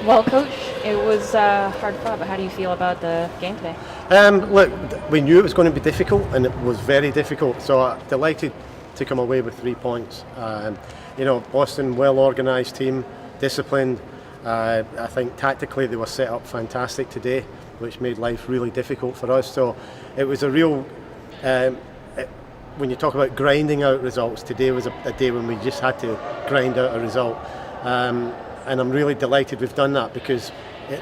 Well, Coach, it was hard fought, but how do you feel about the game today? Look, we knew it was going to be difficult, and it was very difficult. So I'm delighted to come away with 3 points. Boston, well-organised team, disciplined. I think tactically they were set up fantastic today, which made life really difficult for us. So it was a real. When you talk about grinding out results, today was a day when we just had to grind out a result. And I'm really delighted we've done that, because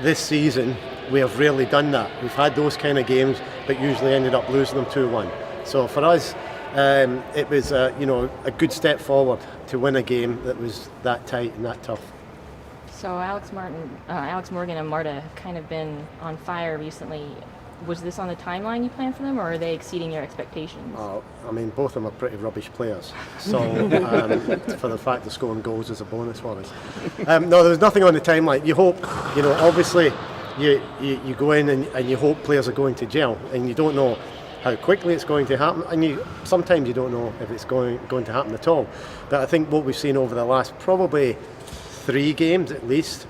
this season we have rarely done that. We've had those kind of games, but usually ended up losing them 2-1. So for us, it was a good step forward to win a game that was that tight and that tough. So Alex Morgan and Marta have kind of been on fire recently. Was this on the timeline you planned for them, or are they exceeding your expectations? Both of them are pretty rubbish players. So for the fact of scoring goals is a bonus for us. No, there was nothing on the timeline. You hope, obviously you go in and you hope players are going to gel, and you don't know how quickly it's going to happen, and sometimes you don't know if it's going to happen at all. But I think what we've seen over the last probably 3 games at least,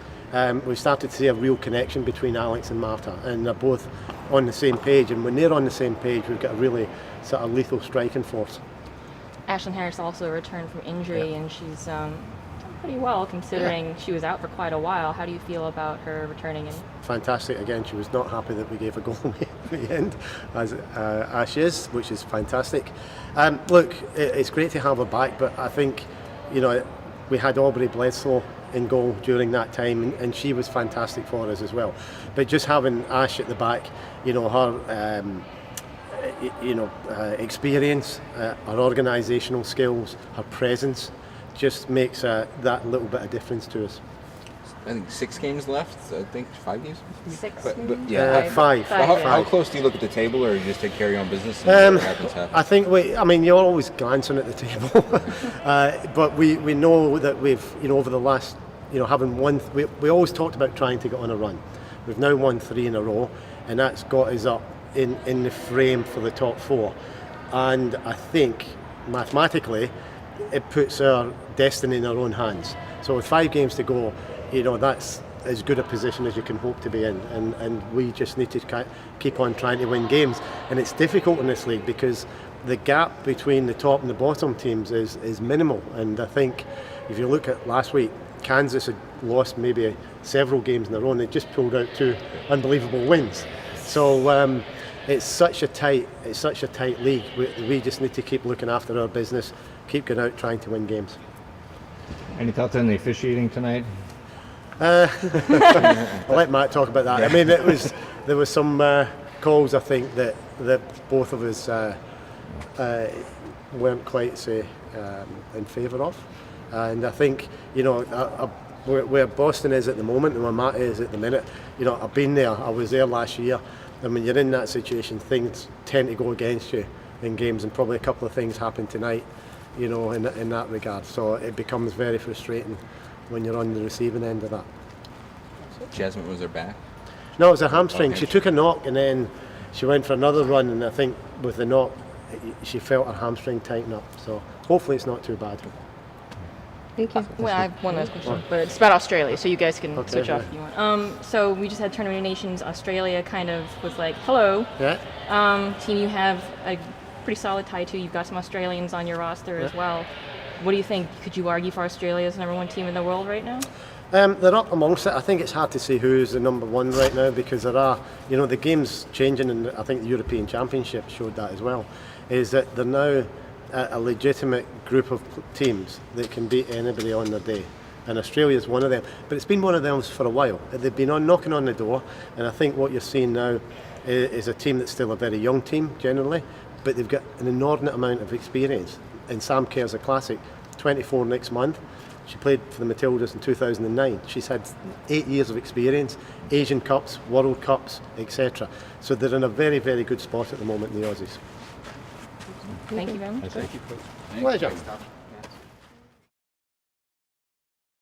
we've started to see a real connection between Alex and Marta, and they're both on the same page, and when they're on the same page, we've got a really sort of lethal striking force. Ashlyn Harris also returned from injury, and she's done pretty well considering she was out for quite a while. How do you feel about her returning? Fantastic. Again, she was not happy that we gave a goal away at the end, as Ash is, which is fantastic. Look, it's great to have her back, but I think we had Aubrey Bledsoe in goal during that time, and she was fantastic for us as well. But just having Ash at the back, her experience, her organisational skills, her presence, just makes that little bit of difference to us. I think 6 games left. I think 5 games. 6. Yeah, 5. How close do you look at the table, or you just take care of your own business? And happens. I think you're always glancing at the table, but we know that we've over the last having won. We always talked about trying to get on a run. We've now won 3 in a row, and that's got us up in the frame for the top 4. And I think mathematically, it puts our destiny in our own hands. So with 5 games to go, that's as good a position as you can hope to be in, and we just need to keep on trying to win games. And it's difficult in this league because the gap between the top and the bottom teams is minimal. And I think if you look at last week, Kansas had lost maybe several games in a row, and they just pulled out 2 unbelievable wins. So it's such a tight league. We just need to keep looking after our business, keep going out trying to win games. Any thoughts on the officiating tonight? I'll let Matt talk about that. I mean, there was some calls I think that both of us weren't quite in favour of, and I think where Boston is at the moment and where Matt is at the minute, I've been there. I was there last year, and when you're in that situation, things tend to go against you in games, and probably a couple of things happened tonight, in that regard. So it becomes very frustrating when you're on the receiving end of that. Jasmine, was her back? No, it was a hamstring. Okay. She took a knock and then she went for another run, and I think with the knock she felt her hamstring tighten up. So hopefully it's not too bad. Thank you. Well, I have one last question, but it's about Australia, so you guys can switch off if you want. So we just had Tournament of Nations. Australia kind of was like, hello. Yeah. Team you have a pretty solid tie to. You've got some Australians on your roster as well. What do you think? Could you argue for Australia's #1 team in the world right now? They're up amongst it. I think it's hard to say who's the #1 right now, because there are, the game's changing, and I think the European Championship showed that as well, is that they're now a legitimate group of teams that can beat anybody on their day. And Australia's one of them. But it's been one of them for a while. They've been knocking on the door, and I think what you're seeing now is a team that's still a very young team generally, but they've got an inordinate amount of experience. And Sam Kerr's a classic, 24 next month. She played for the Matildas in 2009. She's had 8 years of experience, Asian Cups, World Cups, etc. So they're in a very, very good spot at the moment in the Aussies. Thank you very much. Thank you. Pleasure.